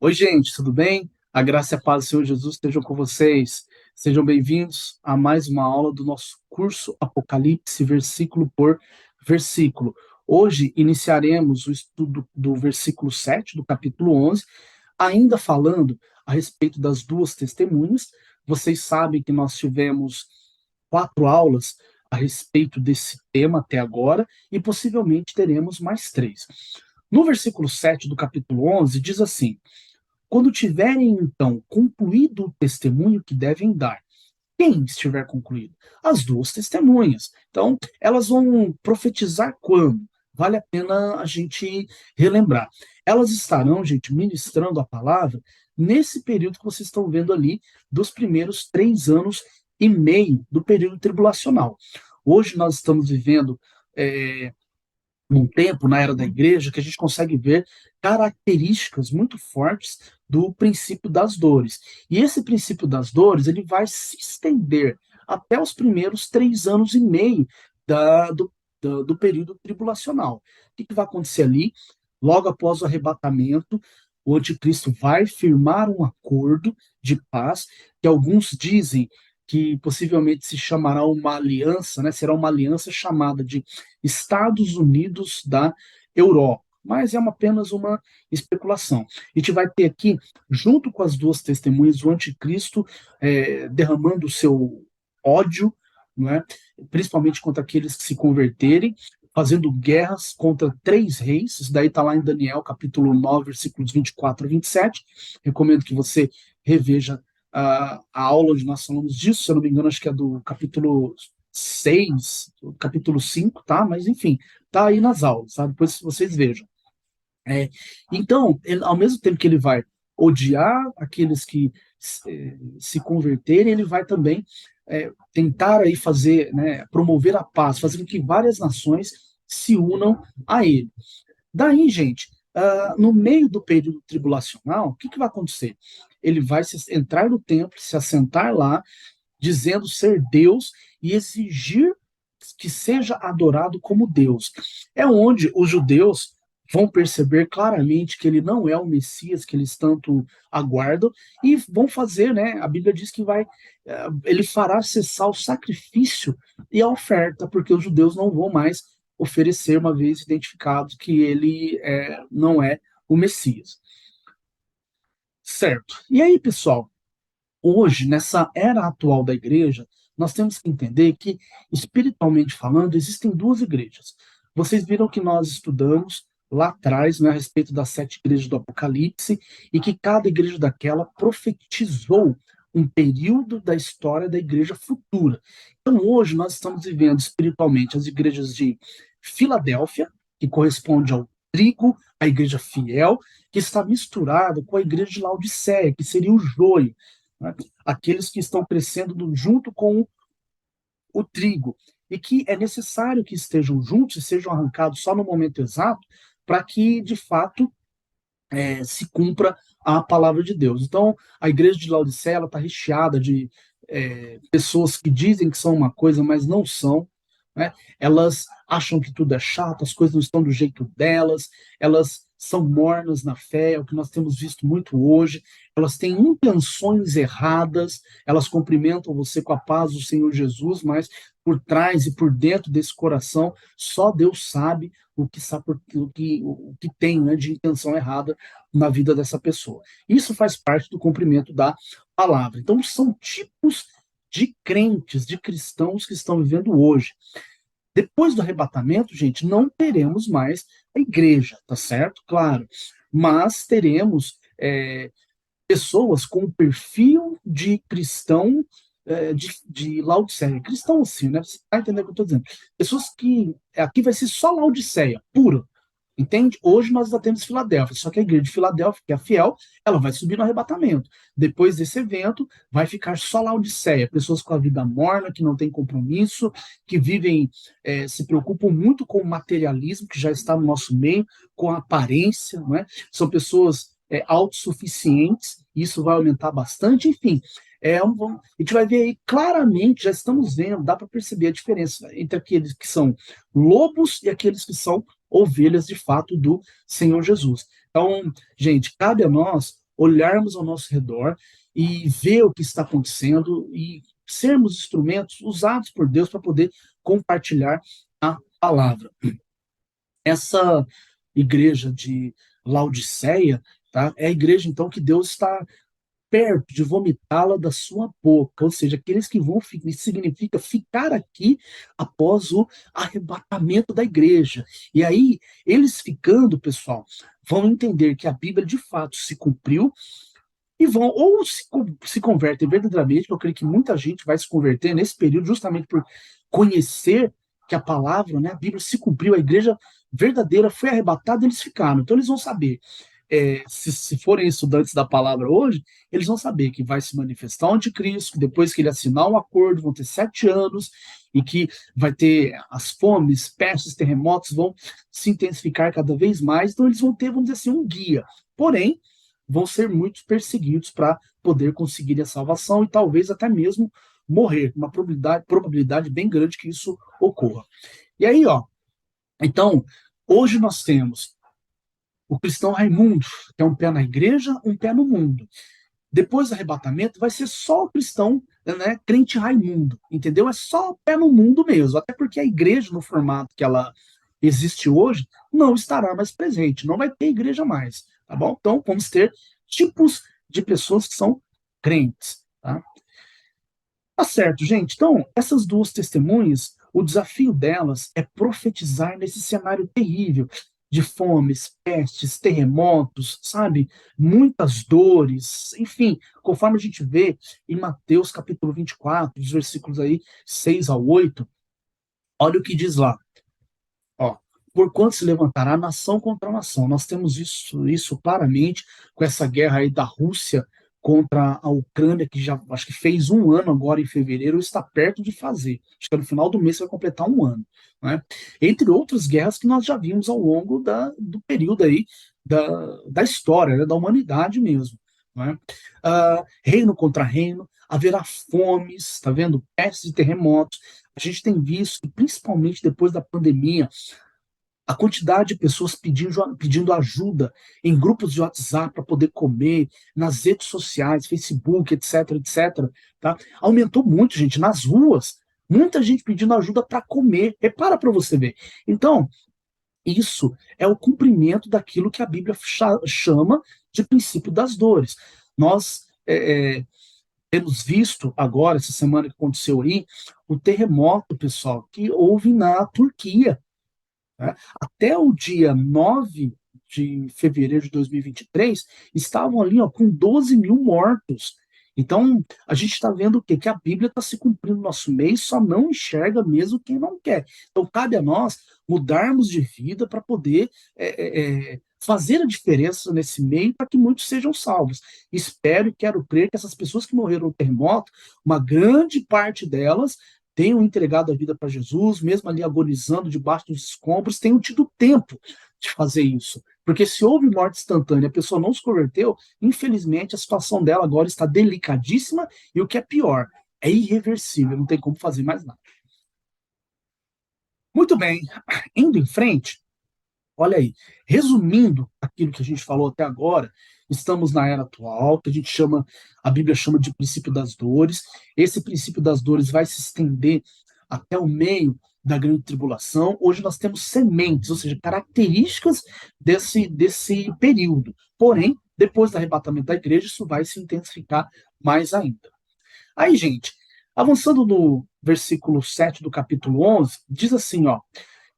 Oi, gente, tudo bem? A graça e a paz do Senhor Jesus estejam com vocês. Sejam bem-vindos a mais uma aula do nosso curso Apocalipse, versículo por versículo. Hoje iniciaremos o estudo do versículo 7 do capítulo 11, ainda falando a respeito das duas testemunhas. Vocês sabem que nós tivemos 4 aulas a respeito desse tema até agora e possivelmente teremos mais 3. No versículo 7 do capítulo 11, diz assim: quando tiverem, então, concluído o testemunho que devem dar, quem estiver concluído? As duas testemunhas. Então, elas vão profetizar quando? Vale a pena a gente relembrar. Elas estarão, gente, ministrando a palavra nesse período que vocês estão vendo ali, dos primeiros 3 anos e meio do período tribulacional. Hoje nós estamos vivendo num tempo, na era da igreja, que a gente consegue ver características muito fortes do princípio das dores. E esse princípio das dores, ele vai se estender até os primeiros 3 anos e meio do período tribulacional. O que vai acontecer ali? Logo após o arrebatamento, o anticristo vai firmar um acordo de paz, que alguns dizem que possivelmente se chamará uma aliança, né? Será uma aliança chamada de Estados Unidos da Europa. Mas é apenas uma especulação. A gente vai ter aqui, junto com as duas testemunhas, o anticristo derramando o seu ódio, não é? Principalmente contra aqueles que se converterem, fazendo guerras contra 3 reis. Isso daí está lá em Daniel, capítulo 9, versículos 24 a 27. Recomendo que você reveja a aula onde nós falamos disso, se eu não me engano, acho que é do capítulo 6, capítulo 5, tá? Mas enfim, tá aí nas aulas, tá? Depois vocês vejam. Então, ao mesmo tempo que ele vai odiar aqueles que se converterem, ele vai também tentar aí fazer, né, promover a paz, fazer com que várias nações se unam a ele. Daí, gente, no meio do período tribulacional, o que vai acontecer? Ele vai entrar no templo, se assentar lá, dizendo ser Deus e exigir que seja adorado como Deus. É onde os judeus vão perceber claramente que ele não é o Messias que eles tanto aguardam e vão fazer, né? A Bíblia diz que ele fará cessar o sacrifício e a oferta, porque os judeus não vão mais oferecer, uma vez identificado que ele não é o Messias. Certo. E aí, pessoal, hoje, nessa era atual da igreja, nós temos que entender que, espiritualmente falando, existem duas igrejas. Vocês viram que nós estudamos lá atrás, né, a respeito das 7 igrejas do Apocalipse, e que cada igreja daquela profetizou um período da história da igreja futura. Então, hoje, nós estamos vivendo espiritualmente as igrejas de Filadélfia, que corresponde ao trigo, a igreja fiel, que está misturada com a igreja de Laodiceia, que seria o joio, né? Aqueles que estão crescendo junto com o trigo, e que é necessário que estejam juntos e sejam arrancados só no momento exato, para que, de fato, se cumpra a palavra de Deus. Então, a igreja de Laodiceia está recheada de pessoas que dizem que são uma coisa, mas não são, né? Elas acham que tudo é chato, as coisas não estão do jeito delas, elas são mornas na fé, é o que nós temos visto muito hoje, elas têm intenções erradas, elas cumprimentam você com a paz do Senhor Jesus, mas por trás e por dentro desse coração, só Deus sabe o que tem, né, de intenção errada na vida dessa pessoa. Isso faz parte do cumprimento da palavra. Então, são tipos de crentes, de cristãos que estão vivendo hoje. Depois do arrebatamento, gente, não teremos mais a igreja, tá certo? Claro. Mas teremos pessoas com o perfil de cristão de Laodiceia. Cristão assim, né? Você tá entendendo o que eu estou dizendo? Pessoas que. Aqui vai ser só Laodiceia, pura. Entende? Hoje nós ainda temos Filadélfia, só que a igreja de Filadélfia, que é a fiel, ela vai subir no arrebatamento. Depois desse evento, vai ficar só Laodiceia, pessoas com a vida morna, que não têm compromisso, que vivem, se preocupam muito com o materialismo, que já está no nosso meio, com a aparência, não é? São pessoas autossuficientes, isso vai aumentar bastante, enfim. A gente vai ver aí claramente, já estamos vendo, dá para perceber a diferença entre aqueles que são lobos e aqueles que são ovelhas de fato do Senhor Jesus. Então, gente, cabe a nós olharmos ao nosso redor e ver o que está acontecendo e sermos instrumentos usados por Deus para poder compartilhar a palavra. Essa igreja de Laodiceia, tá? É a igreja, então, que Deus está perto de vomitá-la da sua boca, ou seja, aqueles que vão, isso significa ficar aqui após o arrebatamento da igreja. E aí, eles ficando, pessoal, vão entender que a Bíblia de fato se cumpriu e vão ou se convertem verdadeiramente, que eu creio que muita gente vai se converter nesse período justamente por conhecer que a palavra, né, a Bíblia se cumpriu, a igreja verdadeira foi arrebatada, eles ficaram. Então eles vão saber, se forem estudantes da palavra hoje, eles vão saber que vai se manifestar o anticristo, que depois que ele assinar um acordo, vão ter 7 anos, e que vai ter as fomes, pestes, terremotos, vão se intensificar cada vez mais, então eles vão ter, vamos dizer assim, um guia. Porém, vão ser muito perseguidos para poder conseguir a salvação e talvez até mesmo morrer, uma probabilidade bem grande que isso ocorra. E aí, ó, então, hoje nós temos o cristão Raimundo, que é um pé na igreja, um pé no mundo. Depois do arrebatamento, vai ser só o cristão, né, crente Raimundo, entendeu? É só o pé no mundo mesmo, até porque a igreja, no formato que ela existe hoje, não estará mais presente, não vai ter igreja mais, tá bom? Então, vamos ter tipos de pessoas que são crentes, tá? Tá certo, gente. Então, essas duas testemunhas, o desafio delas é profetizar nesse cenário terrível de fomes, pestes, terremotos, sabe? Muitas dores, enfim, conforme a gente vê em Mateus capítulo 24, os versículos aí 6 ao 8, olha o que diz lá. Ó, porquanto se levantará nação contra nação. Nós temos isso claramente com essa guerra aí da Rússia contra a Ucrânia, que já acho que fez um ano agora em fevereiro, ou está perto de fazer. Acho que no final do mês vai completar um ano. Né? Entre outras guerras que nós já vimos ao longo do período aí da história, né, da humanidade mesmo. Né? Reino contra reino, haverá fomes, tá vendo? Pestes e terremotos. A gente tem visto, principalmente depois da pandemia, a quantidade de pessoas pedindo ajuda em grupos de WhatsApp para poder comer, nas redes sociais, Facebook, etc, etc, tá? Aumentou muito, gente, nas ruas. Muita gente pedindo ajuda para comer. Repara para você ver. Então, isso é o cumprimento daquilo que a Bíblia chama de princípio das dores. Nós temos visto agora, essa semana que aconteceu aí, o terremoto, pessoal, que houve na Turquia. Né? Até o dia 9 de fevereiro de 2023, estavam ali ó, com 12 mil mortos. Então, a gente está vendo o quê? Que a Bíblia está se cumprindo no nosso meio, só não enxerga mesmo quem não quer. Então, cabe a nós mudarmos de vida para poder fazer a diferença nesse meio para que muitos sejam salvos. Espero e quero crer que essas pessoas que morreram no terremoto, uma grande parte delas tenham entregado a vida para Jesus, mesmo ali agonizando debaixo dos escombros, tenham tido tempo de fazer isso. Porque se houve morte instantânea, a pessoa não se converteu, infelizmente a situação dela agora está delicadíssima e o que é pior, é irreversível, não tem como fazer mais nada. Muito bem, indo em frente, olha aí, resumindo aquilo que a gente falou até agora, estamos na era atual, que a Bíblia chama de princípio das dores. Esse princípio das dores vai se estender até o meio da grande tribulação. Hoje nós temos sementes, ou seja, características desse período. Porém, depois do arrebatamento da igreja, isso vai se intensificar mais ainda. Aí, gente, avançando no versículo 7 do capítulo 11, diz assim, ó,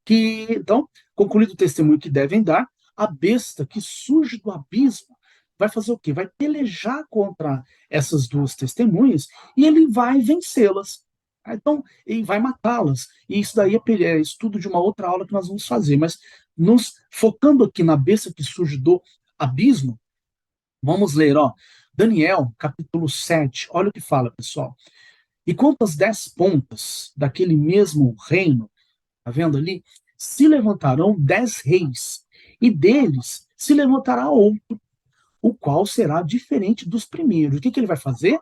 que, então, concluído o testemunho que devem dar, a besta que surge do abismo vai fazer o quê? Vai pelejar contra essas duas testemunhas e ele vai vencê-las. Então, ele vai matá-las. E isso daí é estudo de uma outra aula que nós vamos fazer. Mas, nos focando aqui na besta que surge do abismo, vamos ler, ó, Daniel, capítulo 7. Olha o que fala, pessoal. E quanto às 10 pontas daquele mesmo reino, tá vendo ali? Se levantarão 10 reis, e deles se levantará outro, o qual será diferente dos primeiros. O que ele vai fazer?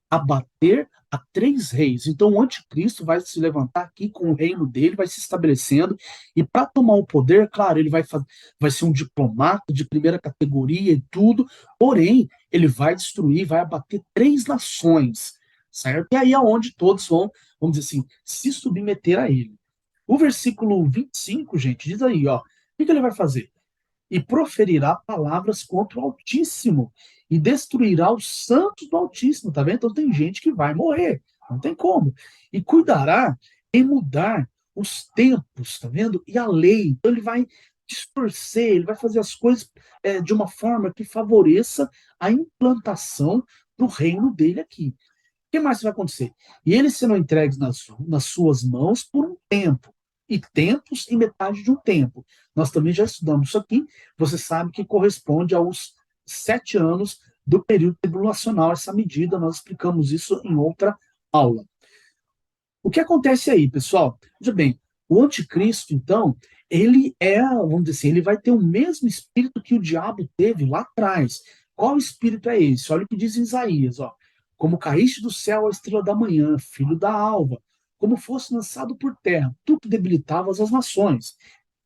Abater a 3 reis. Então o anticristo vai se levantar aqui com o reino dele, vai se estabelecendo, e para tomar o poder, claro, ele vai ser um diplomata de primeira categoria e tudo, porém, ele vai destruir, vai abater 3 nações, certo? E aí é onde todos vão, vamos dizer assim, se submeter a ele. O versículo 25, gente, diz aí, ó, o que que ele vai fazer? E proferirá palavras contra o Altíssimo e destruirá os santos do Altíssimo, tá vendo? Então tem gente que vai morrer, não tem como. E cuidará em mudar os tempos, tá vendo? E a lei. Então ele vai distorcer, ele vai fazer as coisas de uma forma que favoreça a implantação do reino dele aqui. O que mais vai acontecer? E eles serão entregues nas suas mãos por um tempo, e tempos e metade de um tempo. Nós também já estudamos isso aqui, você sabe que corresponde aos 7 anos do período tribulacional, essa medida, nós explicamos isso em outra aula. O que acontece aí, pessoal? Veja bem, o anticristo, então, ele vamos dizer assim, ele vai ter o mesmo espírito que o diabo teve lá atrás. Qual espírito é esse? Olha o que diz em Isaías, ó. Como caíste do céu a estrela da manhã, filho da alva, como fosse lançado por terra, tu que debilitavas as nações.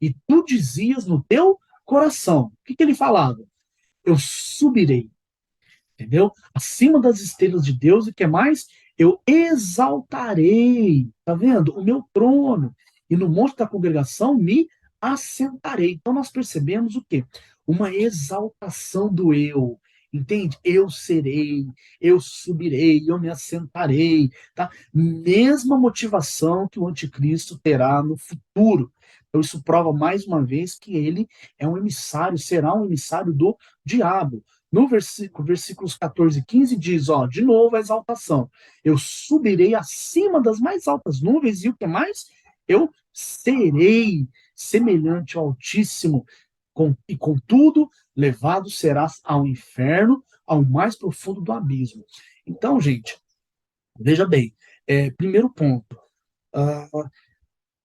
E tu dizias no teu coração, o que ele falava? Eu subirei, entendeu? Acima das estrelas de Deus, e o que mais? Eu exaltarei, tá vendo? O meu trono, e no monte da congregação me assentarei. Então nós percebemos o quê? Uma exaltação do eu, entende? Eu serei, eu subirei, eu me assentarei, tá? Mesma motivação que o anticristo terá no futuro. Então isso prova mais uma vez que ele é um emissário, será um emissário do diabo. No versículos 14 e 15 diz, ó, de novo a exaltação. Eu subirei acima das mais altas nuvens e o que mais? Eu serei semelhante ao Altíssimo, e contudo, levado serás ao inferno, ao mais profundo do abismo. Então, gente, veja bem, primeiro ponto, uh,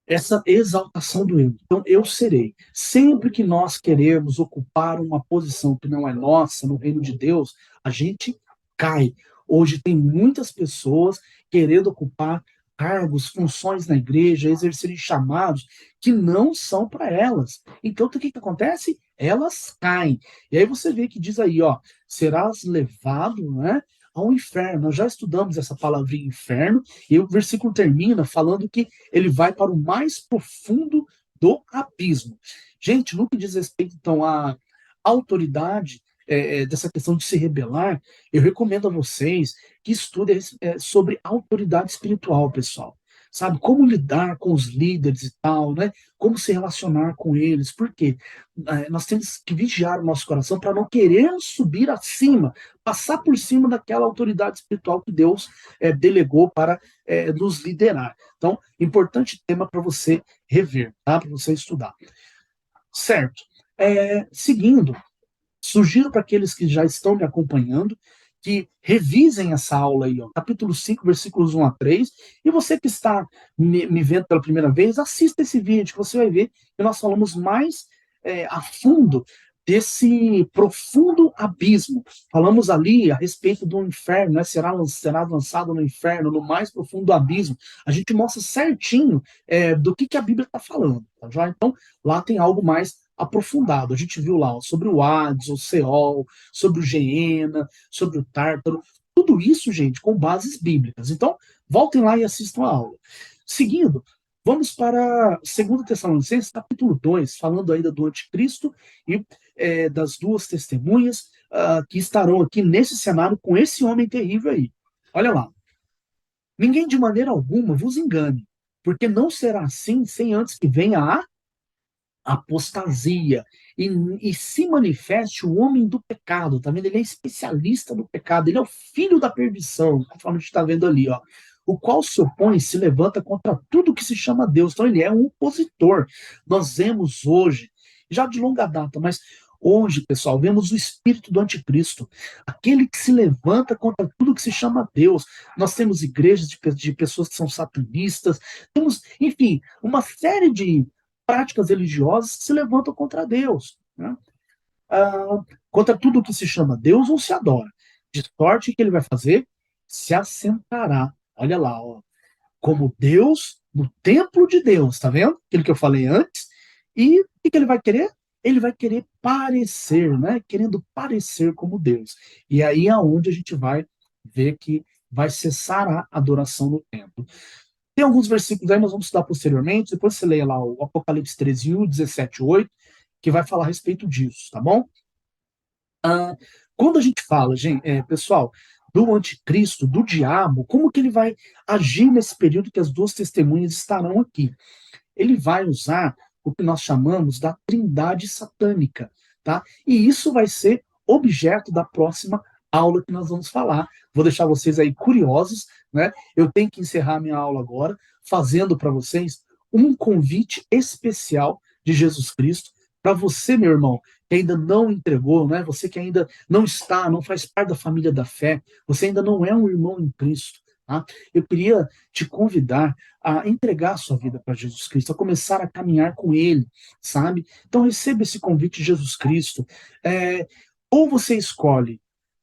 essa exaltação do eu. Então, eu serei. Sempre que nós queremos ocupar uma posição que não é nossa no reino de Deus, a gente cai. Hoje tem muitas pessoas querendo ocupar cargos, funções na igreja, exercerem chamados que não são para elas. Então, o que acontece? Elas caem. E aí você vê que diz aí, ó, serás levado, né, ao inferno. Nós já estudamos essa palavrinha inferno, e o versículo termina falando que ele vai para o mais profundo do abismo. Gente, no que diz respeito, então, à autoridade dessa questão de se rebelar, eu recomendo a vocês que estudem sobre autoridade espiritual, pessoal. Sabe, como lidar com os líderes e tal, né? Como se relacionar com eles, porque nós temos que vigiar o nosso coração para não querer subir acima, passar por cima daquela autoridade espiritual que Deus delegou para nos liderar. Então, importante tema para você rever, tá? Para você estudar. Certo. Seguindo, sugiro para aqueles que já estão me acompanhando que revisem essa aula aí, ó, capítulo 5, versículos 1 a 3, e você que está me vendo pela primeira vez, assista esse vídeo, que você vai ver que nós falamos mais a fundo desse profundo abismo. Falamos ali a respeito do inferno, né? Será lançado no inferno, no mais profundo abismo. A gente mostra certinho do que a Bíblia está falando. Tá já? Então, lá tem algo mais aprofundado. A gente viu lá ó, sobre o Hades, o Seol, sobre o Geena, sobre o Tártaro. Tudo isso, gente, com bases bíblicas. Então, voltem lá e assistam a aula. Seguindo, vamos para 2 Tessalonicenses, capítulo 2, falando ainda do anticristo e das duas testemunhas que estarão aqui nesse cenário com esse homem terrível aí. Olha lá. Ninguém de maneira alguma vos engane, porque não será assim sem antes que venha a apostasia e se manifeste o homem do pecado, tá vendo? Ele é especialista no pecado, ele é o filho da perdição, conforme a gente está vendo ali, ó. O qual se opõe e se levanta contra tudo que se chama Deus. Então ele é um opositor. Nós vemos hoje, já de longa data, mas hoje, pessoal, vemos o espírito do anticristo, aquele que se levanta contra tudo que se chama Deus. Nós temos igrejas de pessoas que são satanistas, temos, enfim, uma série de práticas religiosas que se levantam contra Deus, né? Contra tudo que se chama Deus ou se adora. De sorte que ele vai fazer? Se assentará. Olha lá, ó, como Deus no templo de Deus, tá vendo? Aquilo que eu falei antes. E o que ele vai querer? ele vai querer parecer, né? Querendo parecer como Deus. E aí é onde a gente vai ver que vai cessar a adoração no templo. Tem alguns versículos aí, nós vamos estudar posteriormente, depois você leia lá o Apocalipse 13:1, 17:8, que vai falar a respeito disso, tá bom? Quando a gente fala, gente, pessoal, do anticristo, do diabo, como que ele vai agir nesse período que as duas testemunhas estarão aqui? Ele vai usar o que nós chamamos da trindade satânica, tá? E isso vai ser objeto da próxima aula que nós vamos falar. Vou deixar vocês aí curiosos, né? Eu tenho que encerrar minha aula agora, fazendo para vocês um convite especial de Jesus Cristo para você, meu irmão, que ainda não entregou, né? Você que ainda não está, não faz parte da família da fé, você ainda não é um irmão em Cristo, tá? Eu queria te convidar a entregar a sua vida para Jesus Cristo, a começar a caminhar com Ele, sabe? Então receba esse convite de Jesus Cristo. Ou você escolhe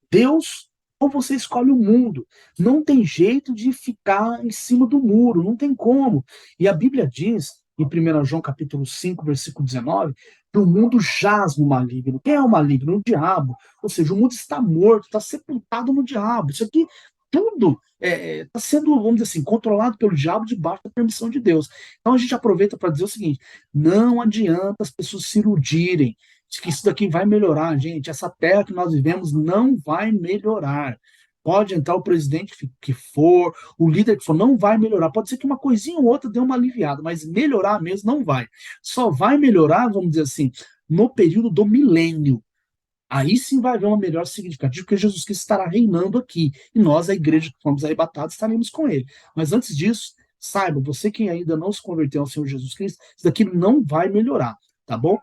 Deus ou você escolhe o mundo. Não tem jeito de ficar em cima do muro, não tem como. E a Bíblia diz, em 1 João capítulo 5, versículo 19, que o mundo jaz no maligno. Quem é o maligno? O diabo. Ou seja, o mundo está morto, está sepultado no diabo. Isso aqui tudo está sendo, vamos dizer assim, controlado pelo diabo debaixo da permissão de Deus. Então a gente aproveita para dizer o seguinte: não adianta as pessoas se iludirem de que isso daqui vai melhorar, gente. Essa terra que nós vivemos não vai melhorar. Pode entrar o presidente que for, o líder que for, não vai melhorar. Pode ser que uma coisinha ou outra dê uma aliviada, mas melhorar mesmo não vai. Só vai melhorar, vamos dizer assim, no período do milênio. Aí sim vai haver uma melhor significativa, porque Jesus Cristo estará reinando aqui. E nós, a igreja que fomos arrebatados, estaremos com ele. Mas antes disso, saiba, você que ainda não se converteu ao Senhor Jesus Cristo, isso daqui não vai melhorar, tá bom?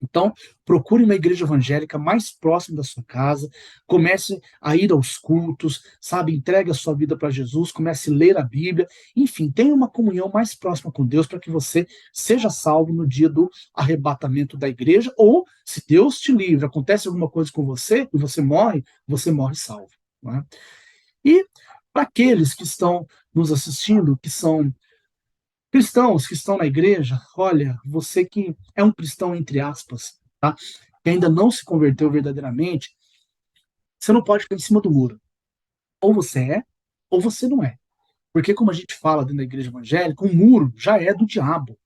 Então, procure uma igreja evangélica mais próxima da sua casa, comece a ir aos cultos, sabe? Entregue a sua vida para Jesus, comece a ler a Bíblia, enfim, tenha uma comunhão mais próxima com Deus para que você seja salvo no dia do arrebatamento da igreja, ou se Deus te livre, acontece alguma coisa com você e você morre salvo. Não é? E para aqueles que estão nos assistindo, que são cristãos que estão na igreja, olha, você que é um cristão entre aspas, tá? Que ainda não se converteu verdadeiramente, você não pode ficar em cima do muro. Ou você é, ou você não é. Porque como a gente fala dentro da igreja evangélica, o muro já é do diabo,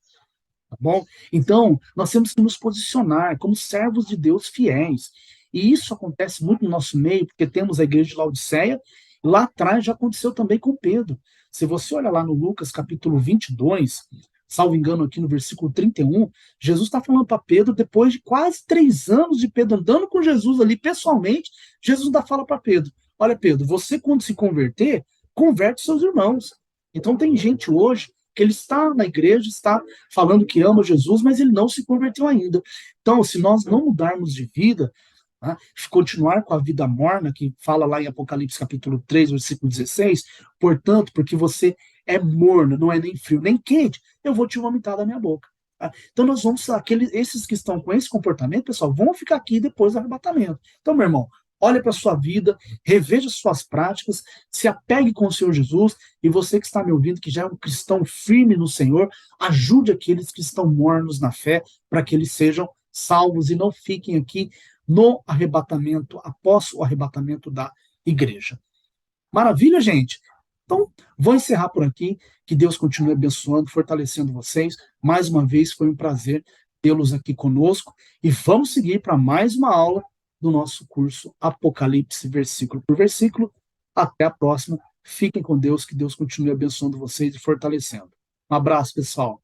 tá bom? Então, nós temos que nos posicionar como servos de Deus fiéis. E isso acontece muito no nosso meio, porque temos a igreja de Laodiceia, e lá atrás já aconteceu também com Pedro. Se você olha lá no Lucas capítulo 22, salvo engano aqui no versículo 31, Jesus está falando para Pedro, depois de quase 3 anos de Pedro andando com Jesus ali pessoalmente, Jesus ainda fala para Pedro, olha Pedro, você quando se converter, converte seus irmãos. Então tem gente hoje que ele está na igreja, está falando que ama Jesus, mas ele não se converteu ainda. Então, se nós não mudarmos de vida, né, continuar com a vida morna, que fala lá em Apocalipse capítulo 3, versículo 16, portanto, porque você é morno, não é nem frio, nem quente, eu vou te vomitar da minha boca. Tá? Então nós vamos, esses que estão com esse comportamento, pessoal, vão ficar aqui depois do arrebatamento. Então, meu irmão, olhe para a sua vida, reveja suas práticas, se apegue com o Senhor Jesus, e você que está me ouvindo, que já é um cristão firme no Senhor, ajude aqueles que estão mornos na fé, para que eles sejam salvos e não fiquem aqui no arrebatamento, após o arrebatamento da igreja. Maravilha, gente? Então, vou encerrar por aqui. Que Deus continue abençoando, fortalecendo vocês. Mais uma vez, foi um prazer tê-los aqui conosco. E vamos seguir para mais uma aula do nosso curso Apocalipse, versículo por versículo. Até a próxima. Fiquem com Deus, que Deus continue abençoando vocês e fortalecendo. Um abraço, pessoal.